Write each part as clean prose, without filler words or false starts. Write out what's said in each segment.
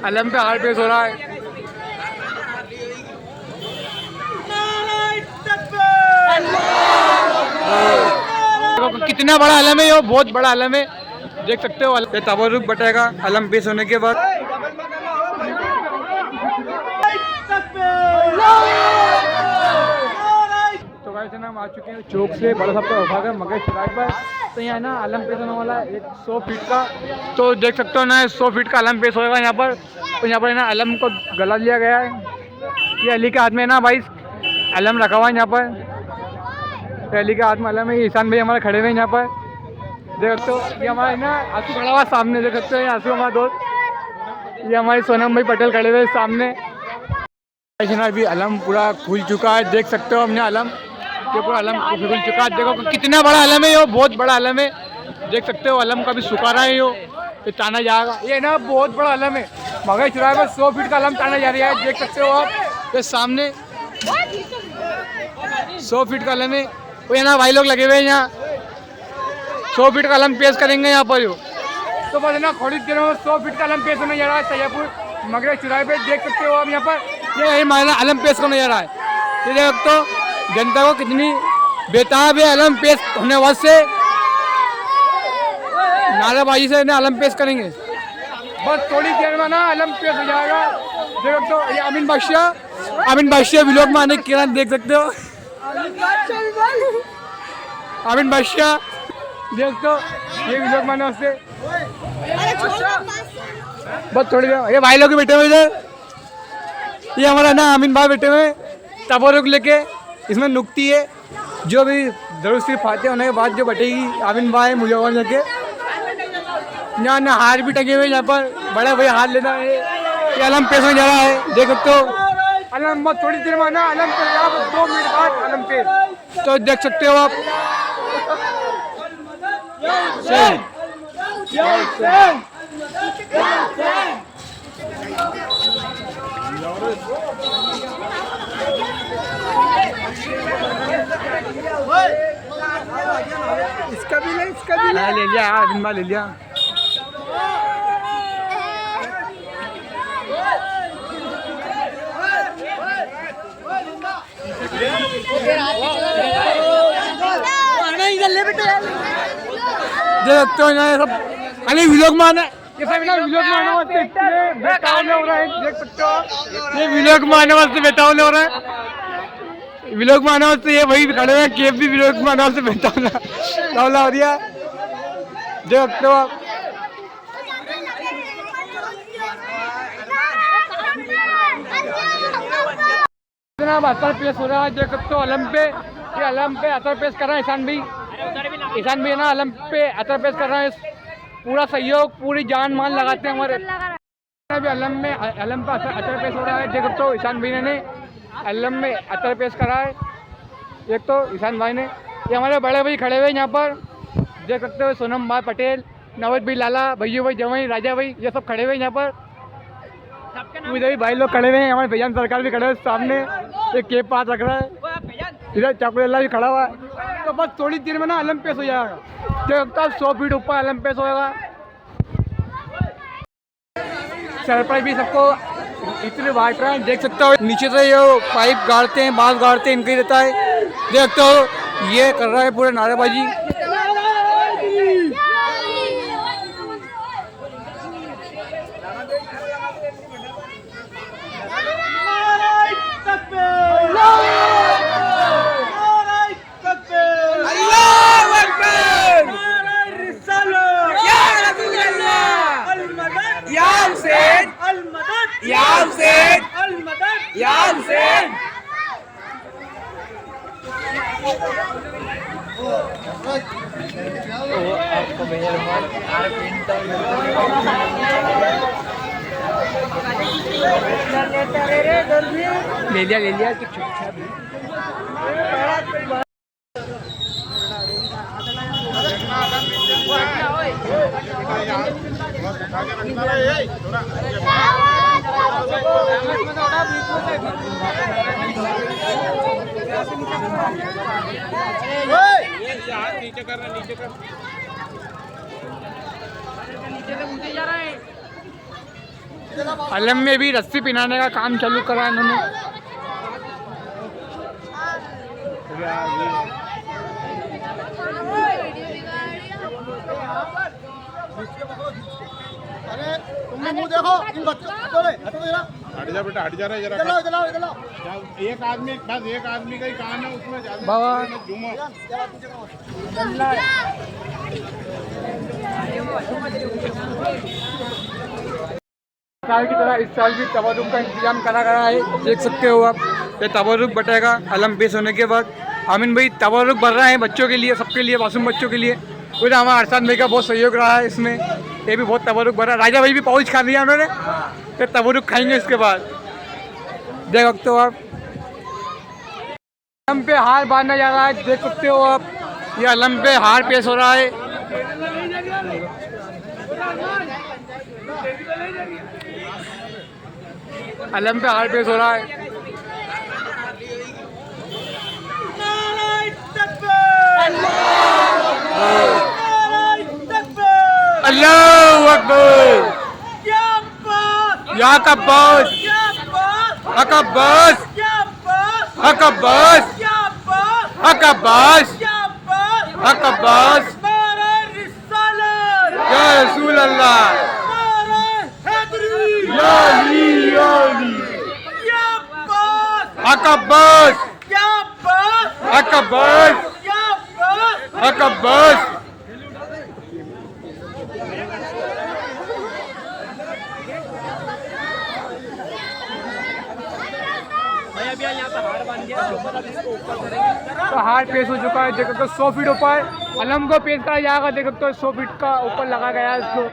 अलम पे हार्ट पेश हो रहा है। देखो कितना बड़ा अलम है, ये बहुत बड़ा अलम है, देख सकते हो। ये तबरुक बटेगा अलम पेश होने के बाद। तो गाइस ना हम आ चुके हैं चौक से बड़ा साहब का वफा है मगर चौराहे पर। तो यहाँ ना अलम पेश होने वाला है 100 फीट का। तो देख सकते हो ना 100 फीट का अलम पेश होएगा यहाँ पर। तो यहाँ पर ना अलम को गला लिया गया है। ये अली के हाथ में ना भाई अलम रखा हुआ है यहाँ पर। तो अली के हाथ में अलम है। ईशान भाई हमारे खड़े हुए हैं यहाँ पर, देख सकते हो। ये हमारे ना आंसू खड़ा हुआ सामने, देख सकते हो। ये आंसू हमारा दोस्त, ये हमारे सोनम भाई पटेल खड़े हुए सामने। अभी अलम पूरा खुल चुका है, देख सकते हो हमने अलम, ये पूरा अलम खुल चुका है। देखो कितना बड़ा अलम है, ये बहुत बड़ा अलम है, देख सकते हो। अलम का भी सुखा रहा है, ये ताना जाएगा। ये ना बहुत बड़ा अलम है, मगर चौराहे पर 100 फीट का अलम ताना जा रहा है, देख सकते हो आप। ये सामने 100 फीट का अलम है। वो ना भाई लोग लगे हुए हैं यहाँ, 100 फीट का अलम पेश करेंगे यहाँ पर। तो बस ना थोड़ी देर में 100 फीट का अलम पेश होने जा रहा है सैयदपुर मगरब चौराहे पे, देख सकते हो आप यहाँ पर। ये हमारा अलम पेश होने जा रहा है, ये देख तो जनता को कितनी बेताब है। अलम पेश होने वास्ते नारेबाजी से ना अलम पेश करेंगे। बस थोड़ी देर में ना अलम पेश हो जाएगा, देख तो। ये अमीन बादशाह व्लॉग में आने के देख सकते हो। अमीन बादशाह देख तो, ये व्लॉग में आने वास्ते बस थोड़ी देर। ये भाई लोग बैठे हुए इधर, ये हमारा ना अमीन भाई बैठे हुए तबरुक लेके। इसमें नुक्ती है जो भी दरुद शरीफ फातिहा होने के बाद जो बटेगी, आमिन भाई मुझे लेके। यहाँ ना हार भी टंगे हुए यहाँ पर, बड़ा भाई हार लेना है। ये अलम पेश होने जा रहा है, देख सकते हो। अलम मत थोड़ी देर में ना अलम पेश, 2 मिनट बाद अलम पेश, तो देख सकते हो आप। इसका भी ले लिया दिन ले लिया। देख सकते हो यहाँ सब अरे व्लॉग में आना, ये सब ना व्लॉग में आने वास्ते बेतावले हो रहा है, देख सकते हो। ये व्लॉग में आने वास्ते बेतावले हो रहा है, व्लॉग में आने वास्ते। ये वही खड़े हैं केप भी व्लॉग में आने वास्ते बेतावला हो रहा है, देख सकते हो आप। अतर पेश हो रहा है, देख सकते हो अलम पे। ये अलम पे अतर पेश कर रहे हैं ईशान भी है ना, अलम पे अतर पेश कर रहे हैं। पूरा सहयोग, पूरी जान मान लगाते हैं हमारे अभी अलम पे अतर पेश हो रहा है, देख सकते हो। ईशान भाई ने अलम में अतर पेश करा है, एक तो ईशान भाई ने। ये हमारे बड़े भाई खड़े हुए यहाँ पर, देख सकते हो। सोनम भाई पटेल, नवज भाई लाला, भैया भाई जवाई, राजा भाई, ये सब खड़े हुए यहाँ पर। इधर भी भाई लोग खड़े हुए हैं, हमारे भैया सरकार भी खड़े हुए सामने। एक केप पास रख रहा है, इधर चाकुला भी खड़ा हुआ है। तो बस थोड़ी देर में ना अलम पेश हो जाएगा, जो 100 फीट ऊपर अलम पेश होगा। सर पर भी सबको इतने बांट रहे हैं, देख सकते हो। नीचे से ये पाइप गाड़ते हैं, बांस गाड़ते हैं, इनका ही रहता है, देख सकते हो। ये कर रहा है पूरे नारेबाजी। ले लिया कि नीचे कर नीचे से मुझे जा रहा है। अलम में भी रस्सी पिनाने का काम चालू करा इन्होंने। अरे तुमने मुंह देखो इन बच्चों हट जा बेटा, हट जा रहा है जरा। चलो चलो चलो, एक आदमी, बस एक आदमी का ही काम है उसमें ज्यादा बाबा झूमो। साल की तरह इस साल भी तबरुक का इंतजाम करा गया है। देख सकते हो आप, ये तबरुक बटेगा अलम पेश होने के बाद। आमिन भाई तबरुक भर रहे हैं बच्चों के लिए, सबके लिए, मासूम बच्चों के लिए। फिर हमारा अरसान भाई का बहुत सहयोग रहा है इसमें, ये भी बहुत तबरुक भरा। राजा भाई भी पाउच खा लिया उन्होंने, फिर तबरुक खाएंगे इसके बाद। देख सकते हो आप, अलम पे हार बांधा जा रहा है। देख सकते हो आप, ये अलम पे हार पेश हो रहा है। अलम पे हार पेश हो रहा है। अल्लाहू अकबर, या अब्बास, हक अब्बास, हक अब्बास, हक अब्बास, हक अब्बास, या रसूल अल्लाह, या अली, या अली, हक अब्बास, हक अब्बास, हक अब्बास। तो हार पेश हो चुका है। देखो तो 100 फीट ऊपर अलम को पेश करा जाएगा। देखो तो 100 फीट का ऊपर लगा गया है इसको।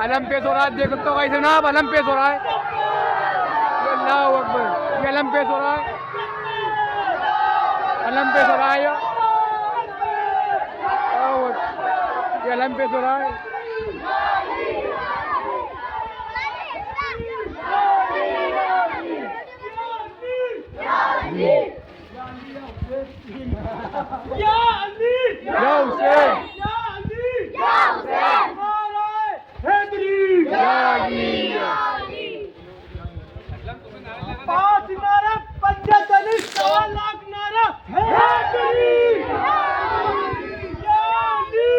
अलम पेश हो रहा है, देखो तो भाई जनाब अलम पेश हो रहा है। अल्लाहू अकबर, ये अलम पेश हो रहा है, अलम पेश हो रहा है, ये अलम पेश हो रहा है। या अली, या हुसैन, या अली, या हुसैन, नारे हैदरी, या अली, या अली। 5 नारा, 45 सवा लाख नारा हैदरी, या अली।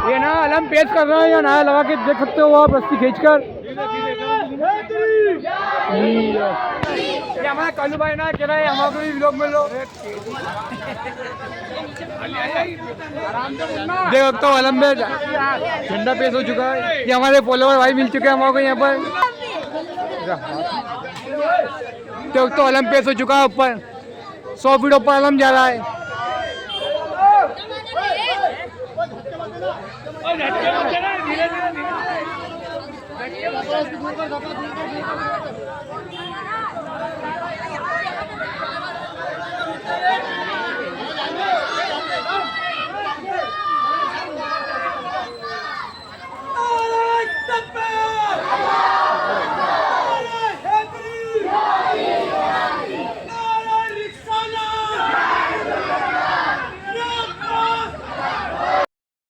ये ना अलम पेश कर रहा है या ना लगा के देख सकते हो आप रस्सी खींचकर। ये हमारा कालू भाई ना कह रहा है हमारे भी लोग में लो। देख सकते हो अलम में झंडा पेश हो चुका है। ये हमारे फॉलोवर भाई मिल चुके हैं हमारे यहाँ पर। देख तो अलम पेश हो चुका है ऊपर, 100 फीट ऊपर अलम जा रहा है।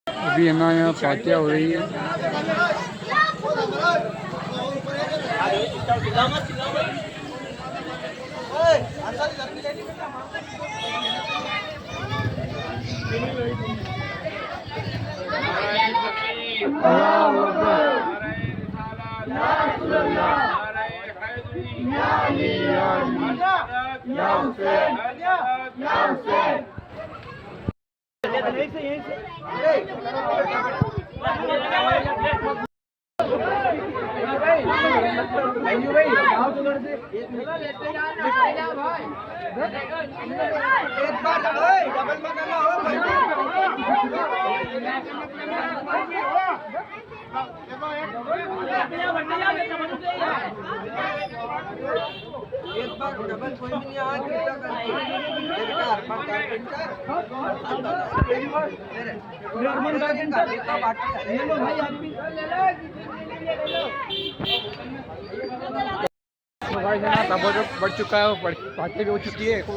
अभी हमारे यहाँ फातिहा हो रही है। तो भाई है ना तबरुक बढ़ चुका है, बातें भी हो चुकी है, तो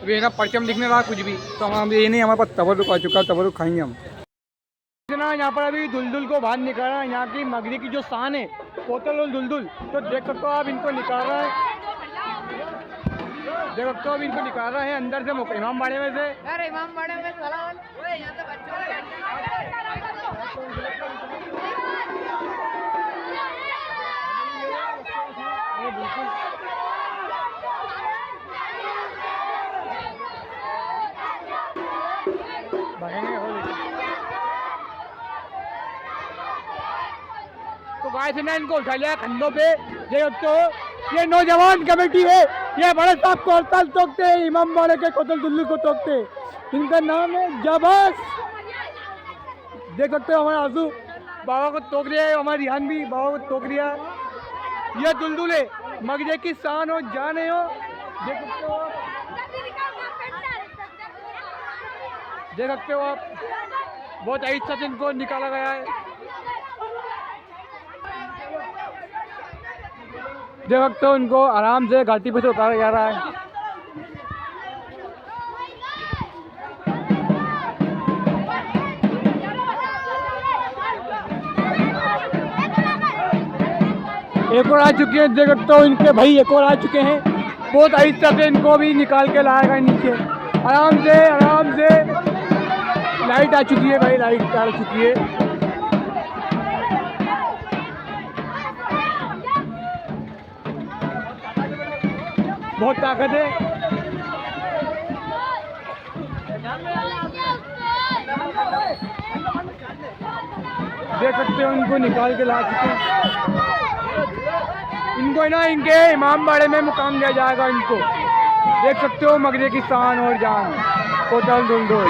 अभी है ना परचम दिखने रहा कुछ भी, तो हम ये नहीं, हमारे पास तबरुक आ चुका है, तबरुक खाएंगे हम ना। यहाँ पर अभी दुलदुल को बाहर निकाल रहा है, यहाँ की मगरी की जो शान है कोतल और दुलदुल, तो देख सकते हो आप इनको निकाल रहा है, देख सकते हो अब इनको निकाल रहा है अंदर से इमाम बाड़े में से। अरे इमाम बाड़े में साला ओए यहाँ तो तो गाय से ना इनको उठा लिया कंधों पे, तो ये नौजवान कमेटी है, ये बड़े साहब को हड़ताल तोड़ते हैं, इमाम बाड़े के कोतल दुल्लू को तोड़ते, इनका नाम है जबास। देख सकते हो हमारे आंसू बाबा को तोड़ रिया है, हमारी रिहान भी बाबा को तोड़ रिया है। ये दुलदुल है, मगजे की शान हो जान है हो, देख सकते हो आप, देख सकते हो आप, बहुत आहिस्ता से इनको निकाला गया है। देख सकते हो उनको आराम से घाटी पे से उतारा जा रहा है। एक और आ चुके हैं, देख सकते हो इनके भाई एक और आ चुके हैं, बहुत आहिस्ता से इनको भी निकाल के लाया गया नीचे, आराम से आराम से। लाइट आ चुकी है भाई, लाइट आ चुकी है। बहुत ताकत है, देख सकते हो इनको निकाल के ला चुके हैं। इनको ना इनके इमाम बाड़े में मुकाम दिया जाएगा इनको, देख सकते हो मगरे की शान और जान कोतल दुलदुल।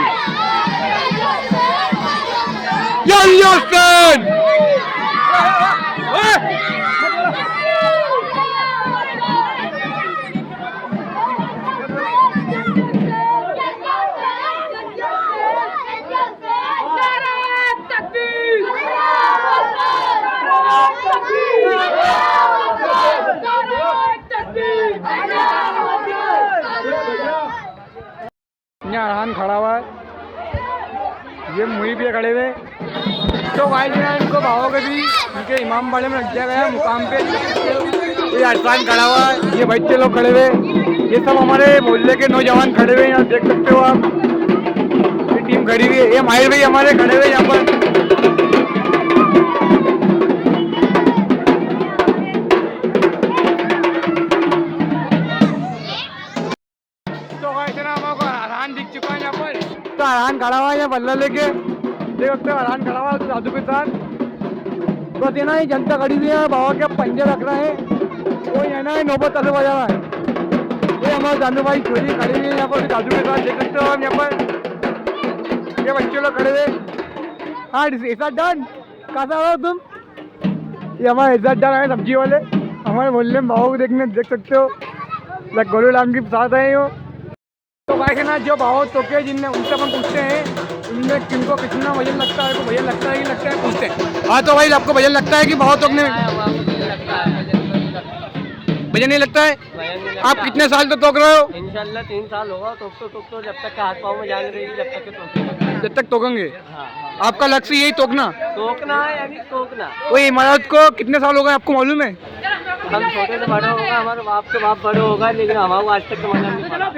अरहान खड़ा हुआ है, ये मुई पे खड़े हुए, तो भाई जो है इनको बाबा के भी उनके इमाम बाड़े में रख दिया गया मुकाम पे। ये अरहान खड़ा हुआ है, ये बच्चे लोग खड़े हुए, ये सब हमारे मोहल्ले के नौजवान खड़े हुए, यहाँ देख सकते हो आप, ये टीम खड़ी हुई है, ये माहिर भाई हमारे खड़े हुए यहाँ पर। दिख चुका है यहाँ पर, तो अरहान खड़ा हुआ है यहाँ बल्ला लेके, देख सकते हो अरहान खड़ा हुआ है जादू के साथ। बस ये ना ये जनता खड़ी हुई है, बाबा के पंजे रख रहे हैं, वो ये ना नौबत ताले बजा रहा है। ये हमारे जानू भाई चोरी खड़ी हुई है यहाँ पर जादू के साथ, देख सकते हो हम यहाँ पर, ये बच्चे लोग खड़े हुए। हाँ इज्जत डन, कहाँ से हो तुम? ये हमारे इज्जत डन है सब्जी वाले, हमारे मोहल्ले में बाबा को देखने, देख सकते हो गोलू लाम के साथ आए हो। तो भाई है ना जो भाव तोके जिनने उनसे हम पूछते हैं इनमें किनको कितना वजन लगता है, तो वजन लगता है कि लगता है पूछते हैं। हाँ तो भाई आपको वजन लगता है कि भाव तोकने वजन नहीं लगता है? आप कितने साल तो तोक रहे हो? इंशाल्लाह 3 साल होगा तो जब तक हाथ पाँव में जान रहेगी जब तक तोकेंगे। आपका लक्ष्य यही तोकना है यानी तोकना। वही इमारत को कितने साल हो गए आपको मालूम है? हम छोटे से बड़े होगा, हमारे बाप के बाप बड़े होगा, लेकिन हमारे आज तक तो मालूम नहीं पड़ा।